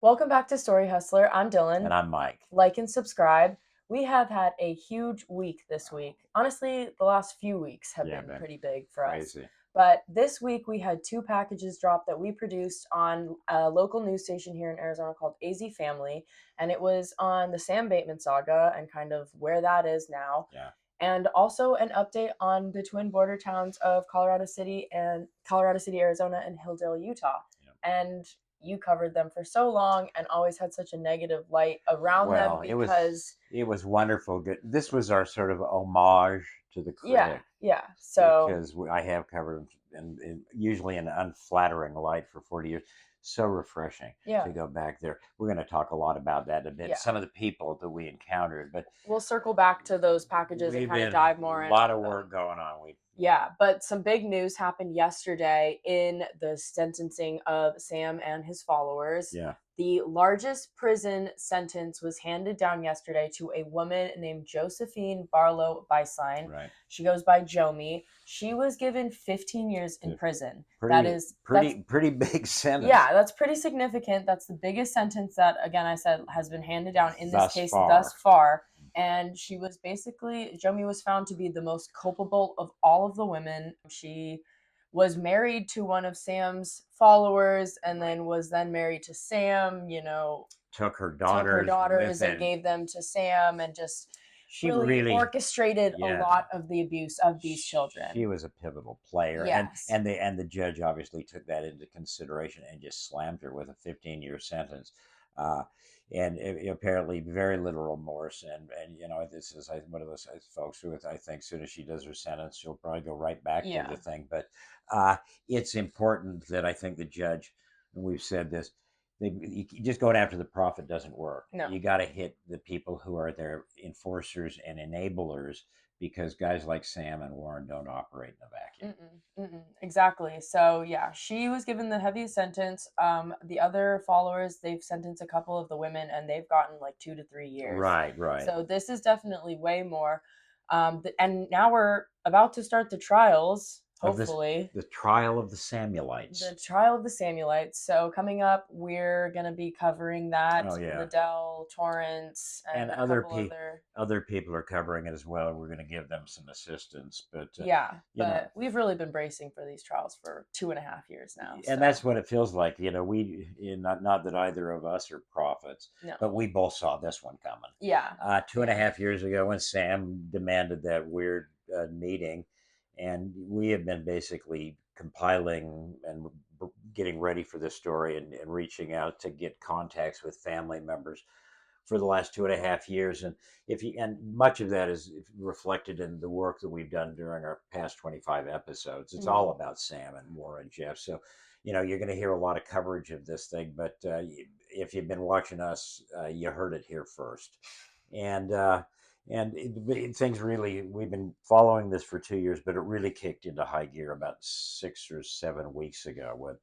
Welcome back to Story Hustler. I'm And Dylan. I'm Mike. Like and subscribe. We have had a huge week this week. Honestly, the last few weeks have Yeah, been man. pretty big for us. Crazy. But this week we had two packages drop that we produced on a local news station here in Arizona called AZ Family. And it was on the Sam Bateman saga and kind of where that is now. Yeah. And also an update on the twin border towns of Colorado City, Arizona, and Hildale, Utah. Yeah. And you covered them for so long and always had such a negative light around them Well, because it was wonderful. Good. This was our sort of homage to the yeah, critic yeah. So because I have covered them usually in an unflattering light for 40 years. So refreshing yeah, to go back there. We're going to talk a lot about that in a bit. yeah. Some of the people that we encountered, but We'll circle back to those packages and we've kind of been dive a more into lot of work them. going on. We Yeah, but some big news happened yesterday in the sentencing of Sam and his followers. Yeah. The largest prison sentence was handed down yesterday to a woman named Josephine Barlow Beislein. Right. She goes by Jomi. She was given 15 years in prison. Pretty That's pretty big sentence yeah, that's pretty significant. That's the biggest sentence that, again, I said has been handed down in this thus case thus far. far. And Jomi was found to be the most culpable of all of the women. She was married to one of Sam's followers and then was then married to Sam, Took her took her daughters with daughters and it. gave them to Sam and just She really really, orchestrated a yeah, lot of the abuse of these she children. was a pivotal player, and Yes. the judge obviously took that into consideration and just slammed her with a 15-year sentence. Uh, and apparently very little remorse, and this is one of those folks who I think as soon as she does her sentence she'll probably go right back to Yeah. the thing. But uh, it's important that I think the judge, and we've said this, just going after the profit doesn't work. No. You got to hit the people who are their enforcers and enablers, because guys like Sam and Warren don't operate in a vacuum. Exactly. So yeah, she was given the heaviest sentence. The other followers, they've sentenced a couple of the women, and they've gotten like 2 to 3 years. Right, right. So this is definitely way more. And now we're about to start the trials. Of this, Hopefully, the trial of the Samuelites. the trial of the Samuelites. So coming up, we're gonna be covering that. Oh yeah, Liddell, Torrance, and and a couple other. other people are covering it as well. We're going to give them some assistance, but Yeah, you know, but we've really been bracing for these trials for 2.5 years now. and So that's what it feels like. Not that either of us are prophets, no. but we both saw this one coming. Yeah. 2.5 years ago, when Sam demanded that weird meeting, and we have been basically compiling and getting ready for this story, and reaching out to get contacts with family members for the last 2.5 years. And much of that is reflected in the work that we've done during our past 25 episodes. It's all about Sam and Warren, Jeff. So you're going to hear a lot of coverage of this thing, but if you've been watching us, you heard it here first. And things really, we've been following this for 2 years, but it really kicked into high gear about 6 or 7 weeks ago, when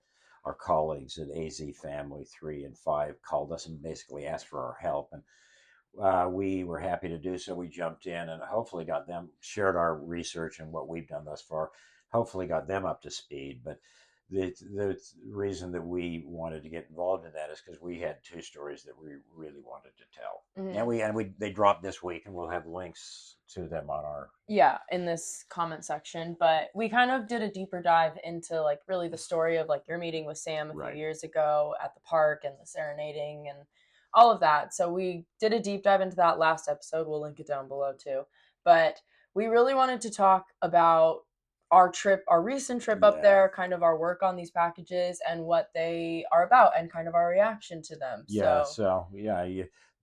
our colleagues at AZ Family 3 and 5 called us and basically asked for our help. And we were happy to do so. We jumped in and hopefully shared our research and what we've done thus far, hopefully got them up to speed. But the reason that we wanted to get involved in that is because we had two stories that we really wanted to tell. They dropped this week, and we'll have links to them on our in this comment section. But we kind of did a deeper dive into like really the story of like your meeting with Sam a few years ago at the park and the serenading and all of that. So we did a deep dive into that last episode. We'll link it down below too. But we really wanted to talk about our recent trip up there, kind of our work on these packages and what they are about, and kind of our reaction to them.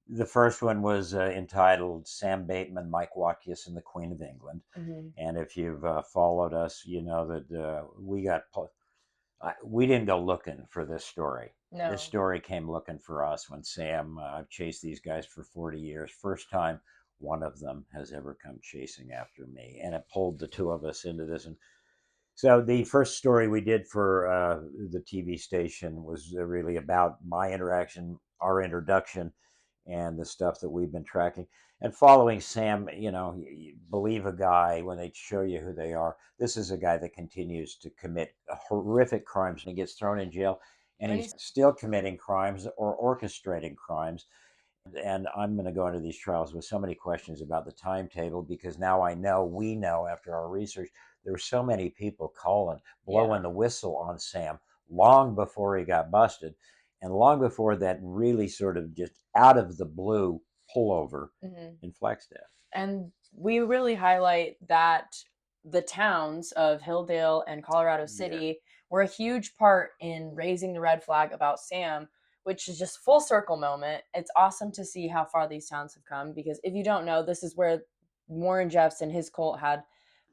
The first one was entitled Sam Bateman, Mike Wakius, and the Queen of England. And if you've followed us, you know that we didn't go looking for this story. No. This story came looking for us when Sam chased these guys for 40 years. First time one of them has ever come chasing after me. And it pulled the two of us into this. And so the first story we did for the TV station was really about my interaction, our introduction, and the stuff that we've been tracking. And following Sam, you believe a guy when they show you who they are. This is a guy that continues to commit horrific crimes and he gets thrown in jail. and he's still committing crimes or orchestrating crimes. And I'm going to go into these trials with so many questions about the timetable, because now we know after our research, there were so many people calling, blowing the whistle on Sam long before he got busted, and long before that really sort of just out of the blue pullover in Flagstaff. And we really highlight that the towns of Hildale and Colorado City were a huge part in raising the red flag about Sam, which is just full circle moment. It's awesome to see how far these towns have come, because if you don't know, this is where Warren Jeffs and his cult had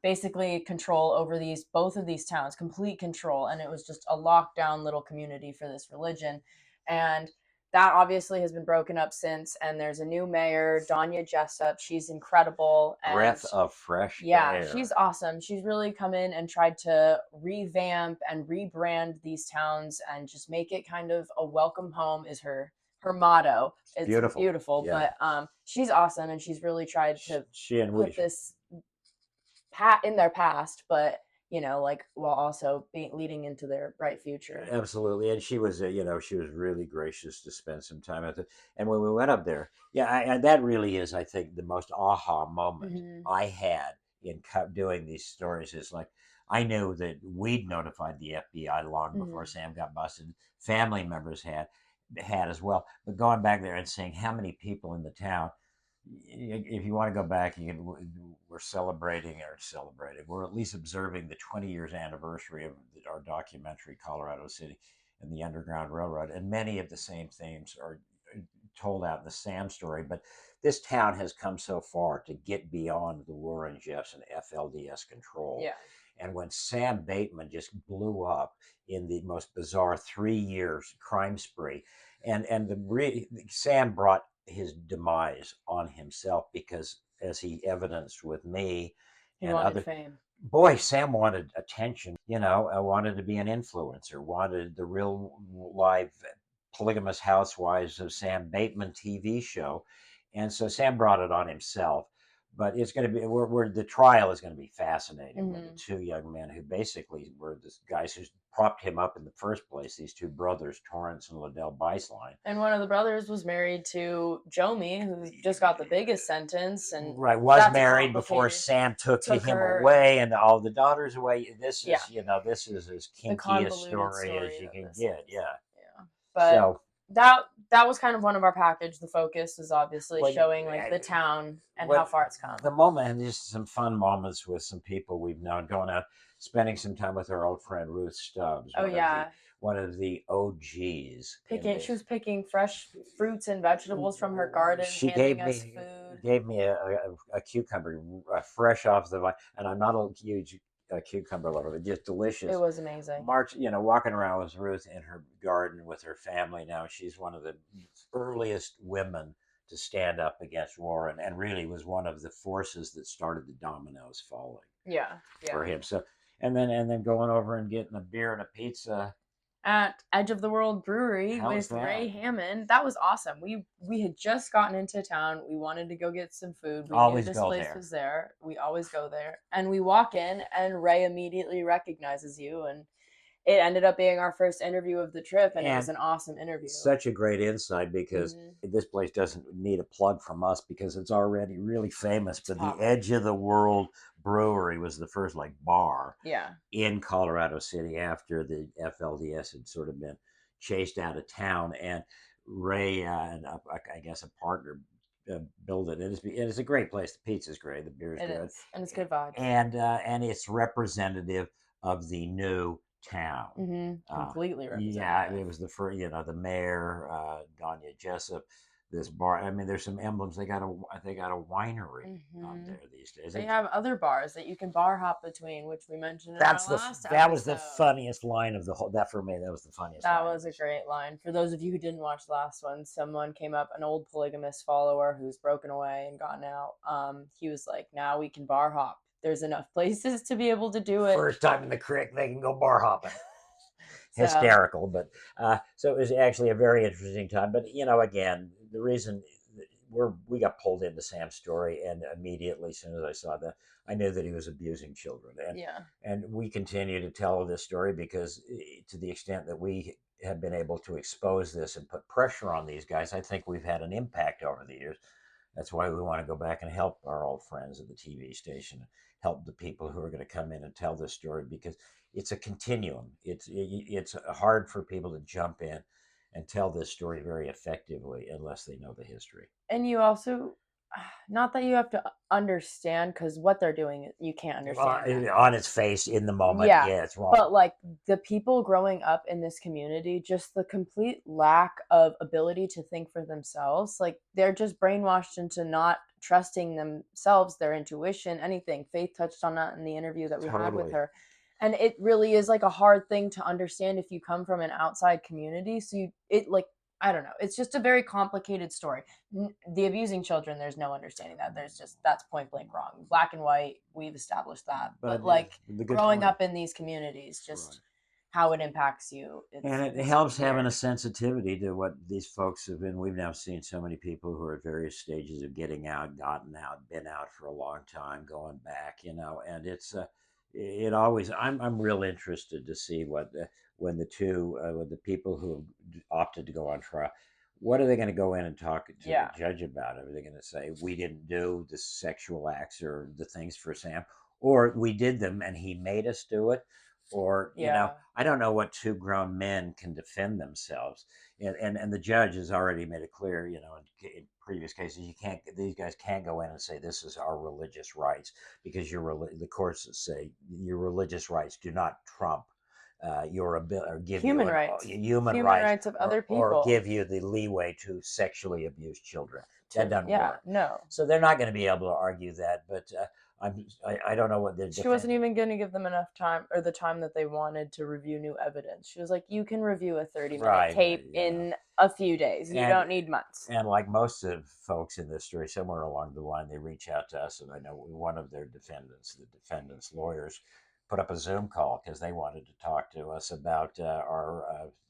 basically control over both of these towns, complete control, and it was just a lockdown little community for this religion. And that obviously has been broken up since, and there's a new mayor, Danya Jessup. She's incredible. And breath of fresh air. She's awesome. She's really come in and tried to revamp and rebrand these towns and just make it kind of a welcome home is her motto. It's beautiful. But she's awesome, and she's really tried to put this in their past, but while also leading into their bright future. Absolutely. And she was, she was really gracious to spend some time at it. And when we went up there, and that really is, I think, the most aha moment I had in doing these stories is like, I knew that we'd notified the FBI long before Sam got busted. Family members had as well. But going back there and seeing how many people in the town, if you want to go back, we're we're at least observing the 20 years anniversary of our documentary, Colorado City and the Underground Railroad. And many of the same themes are told out in the Sam story. But this town has come so far to get beyond the Warren Jeffs and FLDS control. Yeah. And when Sam Bateman just blew up in the most bizarre 3 years crime spree, and Sam brought his demise on himself, because as he evidenced with me and other fame. Boy, Sam wanted attention, wanted to be an influencer, wanted the real live polygamous housewives of Sam Bateman TV show. And so Sam brought it on himself. But it's going to be the trial is going to be fascinating with the two young men who basically were the guys who propped him up in the first place. These two brothers, Torrance and Liddell Beislein. And one of the brothers was married to Jomi, who just got the biggest sentence, and was married before Sam took him away and all the daughters away. This is this is as kinky a story as you can get. But that was kind of one of our package. The focus was obviously showing the town and how far it's come. The moment, and just some fun moments with some people we've known, going out, spending some time with our old friend Ruth Stubbs. One of the OGs. She was picking fresh fruits and vegetables from her garden. She gave me a cucumber fresh off the vine, and I'm not a huge cucumber lover, but just delicious. It was amazing. Walking around with Ruth in her garden with her family now. She's one of the earliest women to stand up against Warren, and really was one of the forces that started the dominoes falling. For him. So, and then going over and getting a beer and a pizza at Edge of the World Brewery with Ray Hammond. That was awesome. We had just gotten into town. We wanted to go get some food. We knew this place was there. We always go there. And we walk in, and Ray immediately recognizes you, and it ended up being our first interview of the trip, and it was an awesome interview. Such a great insight, because this place doesn't need a plug from us, because it's already really famous. But the Edge of the World Brewery was the first bar in Colorado City after the FLDS had sort of been chased out of town, and Ray and I guess a partner built it. It's a great place. The pizza's great. The beer's good, and it's good vibes. And it's representative of the new town. Completely representative. It was the first, the mayor, Danya Jessup. This bar. I mean, there's some emblems. They got a winery out there these days. They have other bars that you can bar hop between, which we mentioned in our last episode. That was the funniest line of the whole. That for me, that was the funniest. That was a great line. For those of you who didn't watch the last one, someone came up, an old polygamist follower who's broken away and gotten out. He was like, "Now we can bar hop. There's enough places to be able to do it. First time in the creek, they can go bar hopping." Hysterical, but so it was actually a very interesting time. But again, the reason we got pulled into Sam's story, and immediately, as soon as I saw that, I knew that he was abusing children, and we continue to tell this story, because to the extent that we have been able to expose this and put pressure on these guys, I think we've had an impact over the years. That's why we want to go back and help our old friends at the TV station, help the people who are going to come in and tell this story, because it's a continuum. It's hard for people to jump in and tell this story very effectively unless they know the history. And you also, not that you have to understand, because what they're doing, you can't understand that. On its face in the moment, Yeah, yeah, it's wrong. but like the people growing up in this community, just the complete lack of ability to think for themselves, like they're just brainwashed into not trusting themselves, their intuition, anything. Faith touched on that in the interview that we had with Totally. her. And it really is like a hard thing to understand if you come from an outside community. So it like, I don't know. It's just a very complicated story. The abusing children, there's no understanding that. That's point blank wrong. Black and white, we've established that. But like growing up in these communities, just how it impacts you. And it helps having a sensitivity to what these folks have been. We've now seen so many people who are at various stages of getting out, gotten out, been out for a long time, going back, and it always, I'm real interested to see when the people who opted to go on trial, what are they going to go in and talk to the judge about? Are they going to say, we didn't do the sexual acts or the things for Sam, or we did them and he made us do it? Or, I don't know what two grown men can defend themselves. And the judge has already made it clear, in previous cases, these guys can't go in and say, this is our religious rights, because the courts say your religious rights do not trump your ability, or give human you rights, human rights of other people, or give you the leeway to sexually abuse children. That doesn't work. No. So they're not going to be able to argue that, but I don't know what they're. She wasn't even going to give them enough time, or the time that they wanted, to review new evidence. She was like, you can review a 30-minute tape in a few days. You don't need months. And like most of folks in this story, somewhere along the line, they reach out to us, and I know one of their defendants, the defendant's lawyers, put up a Zoom call because they wanted to talk to us about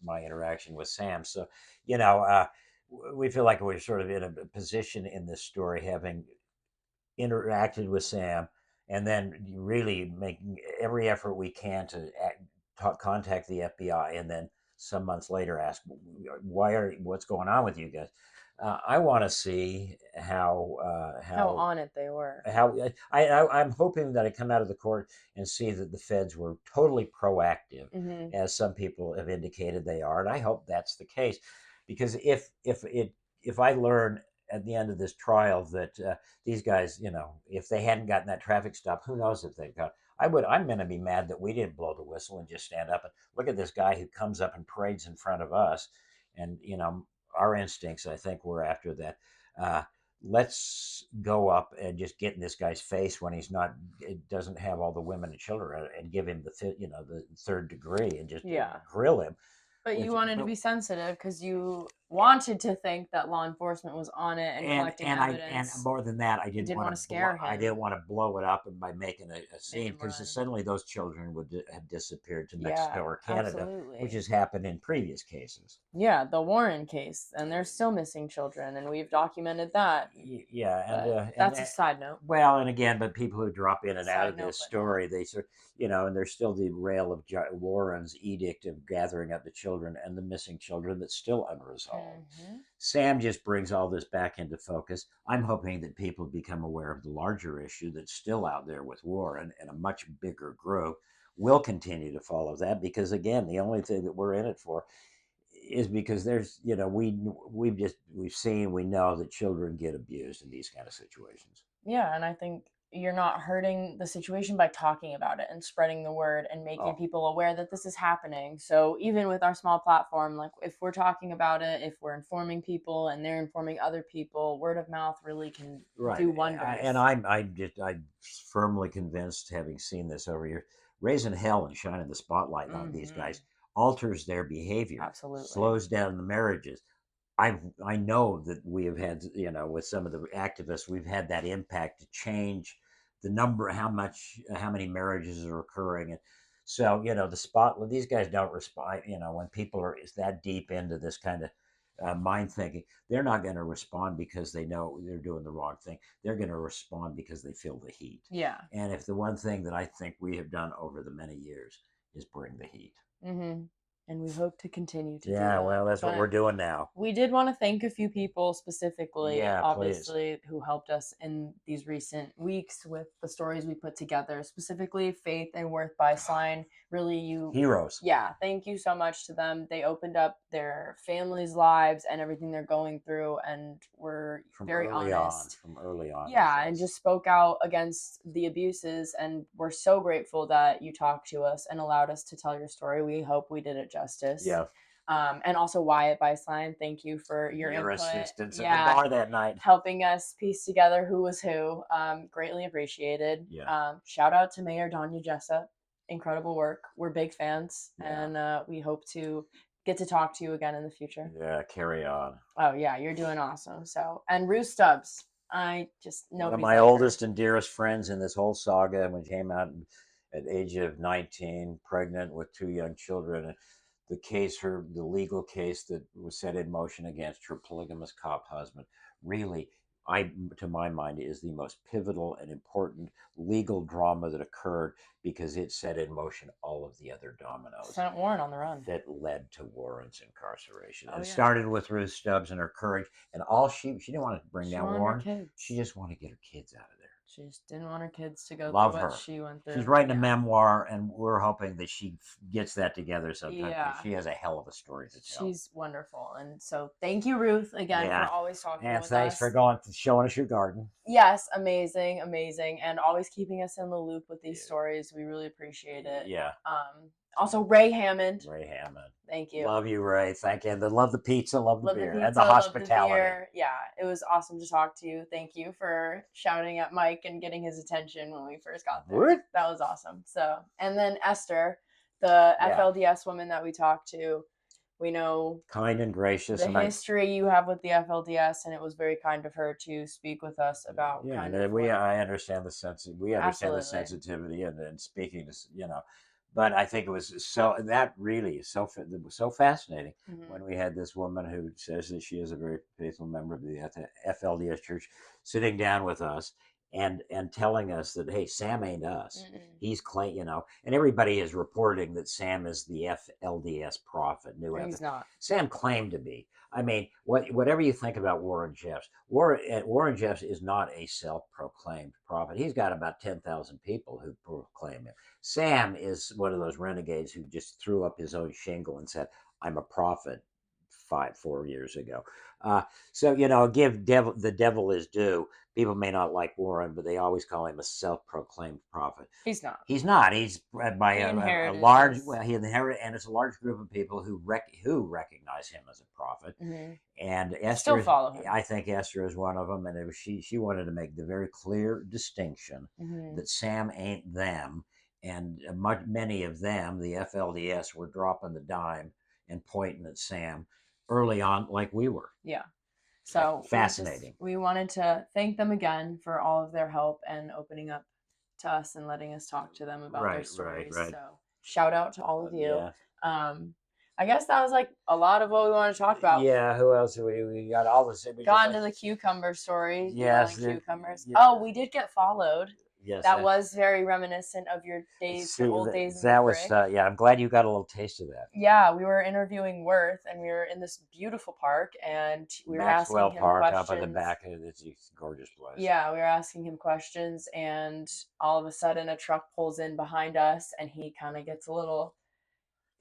my interaction with Sam. So, we feel like we're sort of in a position in this story, having interacted with Sam, and then really making every effort we can to contact the FBI, and then some months later ask, what's going on with you guys? I want to see how on it they were. I'm hoping that I come out of the court and see that the feds were totally proactive, as some people have indicated they are, and I hope that's the case, because if I learn at the end of this trial that these guys, if they hadn't gotten that traffic stop, who knows if they've got. I'm going to be mad that we didn't blow the whistle and just stand up and look at this guy who comes up and parades in front of us, and our instincts, I think, were after that. Let's go up and just get in this guy's face when it doesn't have all the women and children, and give him the third degree, and just grill him. But you wanted to be sensitive because you wanted to think that law enforcement was on it and collecting evidence. And more than that, I didn't want to scare him. I didn't want to blow it up by making a scene, because suddenly those children would have disappeared to Mexico or Canada, which has happened in previous cases. Yeah, the Warren case, and they're still missing children, and we've documented that. Yeah, and that's a side note. Well, and again, but people who drop in and out of this story, they sort, and there's still the rail of Warren's edict of gathering up the children and the missing children that's still unresolved. Sam just brings all this back into focus. I'm hoping that people become aware of the larger issue that's still out there with Warren, and a much bigger group will continue to follow that, because again, the only thing that we're in it for is because there's, we know that children get abused in these kind of situations. Yeah, and I think you're not hurting the situation by talking about it and spreading the word and making people aware that this is happening. So even with our small platform, like if we're talking about it, if we're informing people and they're informing other people, word of mouth really can do wonders. And I'm firmly convinced, having seen this over here, raising hell and shining the spotlight on these guys alters their behavior. Absolutely. Slows down the marriages. I know that we have had, with some of the activists, we've had that impact to change the number, how many marriages are occurring. And so, these guys don't respond, when people are that deep into this kind of mind thinking, they're not going to respond because they know they're doing the wrong thing. They're going to respond because they feel the heat. Yeah. And if the one thing that I think we have done over the many years is bring the heat. and we hope to continue to do Yeah, that. well, that's what we're doing now. We did want to thank a few people specifically, Yeah, obviously, who helped us in these recent weeks with the stories we put together, specifically Faith and Worth Beislein. Really, heroes. Yeah, thank you so much to them. They opened up their families' lives and everything they're going through, and were very honest. From early on. Yeah, and just spoke out against the abuses, and we're so grateful that you talked to us and allowed us to tell your story. We hope we did it justice. Yeah. And also Wyatt Beislein, thank you for your input. assistance at the bar that night, helping us piece together who was who. Greatly appreciated. Yeah. Shout out to Mayor Danya Jessup. Incredible work. We're big fans, and we hope to get to talk to you again in the future. Yeah, carry on. Oh yeah, you're doing awesome. So, and Ruth Stubbs, I just know one of my oldest and dearest friends in this whole saga, when she came out at the age of 19, pregnant with 2 young children. The legal case that was set in motion against her polygamous cop husband, really, to my mind, is the most pivotal and important legal drama that occurred, because it set in motion all of the other dominoes. Sent Warren on the run. That led to Warren's incarceration. It started with Ruth Stubbs and her courage, and all she didn't want to bring down Warren. She just wanted to get her kids out of there. She just didn't want her kids to go through what she went through. She's writing a memoir, and we're hoping that she gets that together sometime. Yeah. She has a hell of a story to tell. She's wonderful. And so thank you, Ruth, again, for always talking with us. And thanks for showing us your garden. Yes, amazing, amazing. And always keeping us in the loop with these stories. We really appreciate it. Yeah. Also, Ray Hammond. Thank you. Love you, Ray. Thank you. Love the pizza, love the beer, and the hospitality. Yeah, it was awesome to talk to you. Thank you for shouting at Mike and getting his attention when we first got there. What? That was awesome. So, and then Esther, the FLDS woman that we talked to, we know kind and gracious. The history you have with the FLDS, and it was very kind of her to speak with us about. Yeah, I understand the sense. We understand the sensitivity and speaking to But I think it was that really is so fascinating when we had this woman who says that she is a very faithful member of the FLDS Church sitting down with us and telling us that, hey, Sam ain't us. He's and everybody is reporting that Sam is the FLDS prophet. He's not. Sam claimed to be. I mean, whatever you think about Warren Jeffs, Warren Jeffs is not a self-proclaimed prophet. He's got about 10,000 people who proclaim him. Sam is one of those renegades who just threw up his own shingle and said, I'm a prophet 4 years ago. So, give the devil his due. People may not like Warren, but they always call him a self-proclaimed prophet. He's not. He's not. He's by a large, he inherited, and it's a large group of people who recognize him as a prophet. And Esther, still follow him. I think Esther is one of them, and she wanted to make the very clear distinction that Sam ain't them, and many of them, the FLDS, were dropping the dime and pointing at Sam early on, like we were. Yeah. So fascinating. We wanted to thank them again for all of their help and opening up to us and letting us talk to them about their stories. Right. So shout out to all of you. Yeah. I guess that was like a lot of what we want to talk about. Yeah. Who else? We got all this. Got into the cucumber story. Yes. Cucumbers. Yeah. Oh, we did get followed. Yes, that was very reminiscent of your old days. That was, I'm glad you got a little taste of that. Yeah, we were interviewing Worth, and we were in this beautiful park, and we were asking him Park questions. Up in the back, it's a gorgeous place. Yeah, we were asking him questions, and all of a sudden a truck pulls in behind us, and he kind of gets a little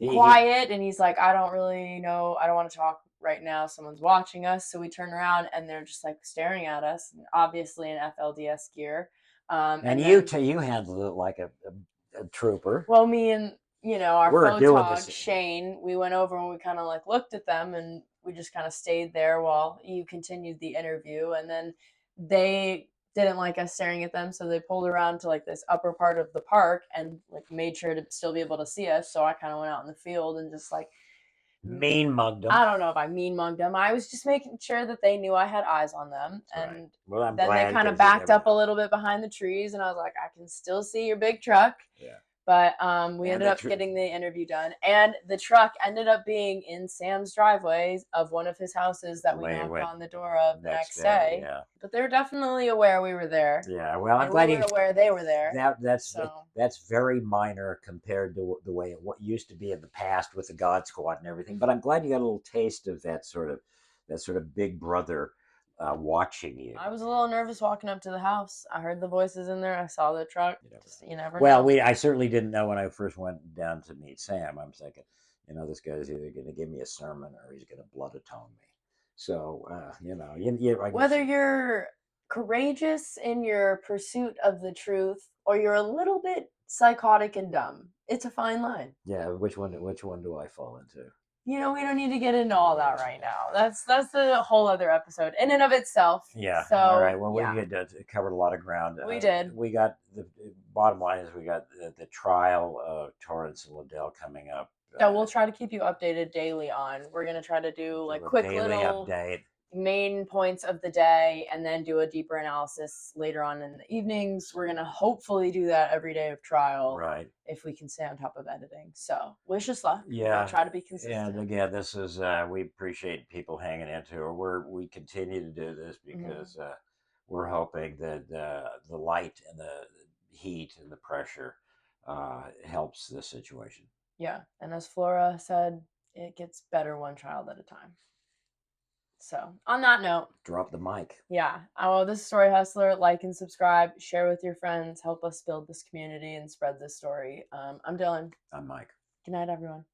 quiet, and he's like, I don't really know, I don't want to talk right now, someone's watching us. So we turn around, and they're just like staring at us, obviously in FLDS gear. And you handled it like a trooper. Well, me and our photog Shane, we went over and we kind of like looked at them, and we just kind of stayed there while you continued the interview. And then they didn't like us staring at them, so they pulled around to like this upper part of the park and like made sure to still be able to see us. So I kind of went out in the field and just like mean mugged them. I don't know if I mean mugged them. I was just making sure that they knew I had eyes on them. That's and right. Well, then they kind of backed up a little bit behind the trees, and I was like, I can still see your big truck. Yeah. But we ended up getting the interview done, and the truck ended up being in Sam's driveway of one of his houses that we knocked on the door of the next day. Yeah. But they're definitely aware we were there. Yeah, well, I'm and glad we were aware they were there. That's very minor compared to the way what used to be in the past with the God Squad and everything. But I'm glad you got a little taste of that sort of big brother watching you. I was a little nervous walking up to the house. I heard the voices in there. I saw the truck. You never know. Well, I certainly didn't know when I first went down to meet Sam. I'm thinking, this guy's either going to give me a sermon or he's going to blood atone me. So, whether you're courageous in your pursuit of the truth or you're a little bit psychotic and dumb, it's a fine line. Yeah, which one do I fall into? We don't need to get into all that right now. That's the whole other episode in and of itself. Yeah. So, all right. Well, we covered a lot of ground. We did. We got the bottom line is we got the trial of Torrance and Liddell coming up. That we'll try to keep you updated daily on. We're gonna try to do like quick little update. Main points of the day and then do a deeper analysis later on in the evenings. We're going to hopefully do that every day of trial. Right. If we can stay on top of editing. So wish us luck. Yeah. We'll try to be consistent. And again, this is, we appreciate people hanging into it. We continue to do this because we're hoping that the light and the heat and the pressure helps this situation. Yeah. And as Flora said, it gets better one child at a time. So on that note, drop the mic. Yeah. This is Story Hustler. Like and subscribe, share with your friends, help us build this community and spread this story. I'm Dylan. I'm Mike. Good night, everyone.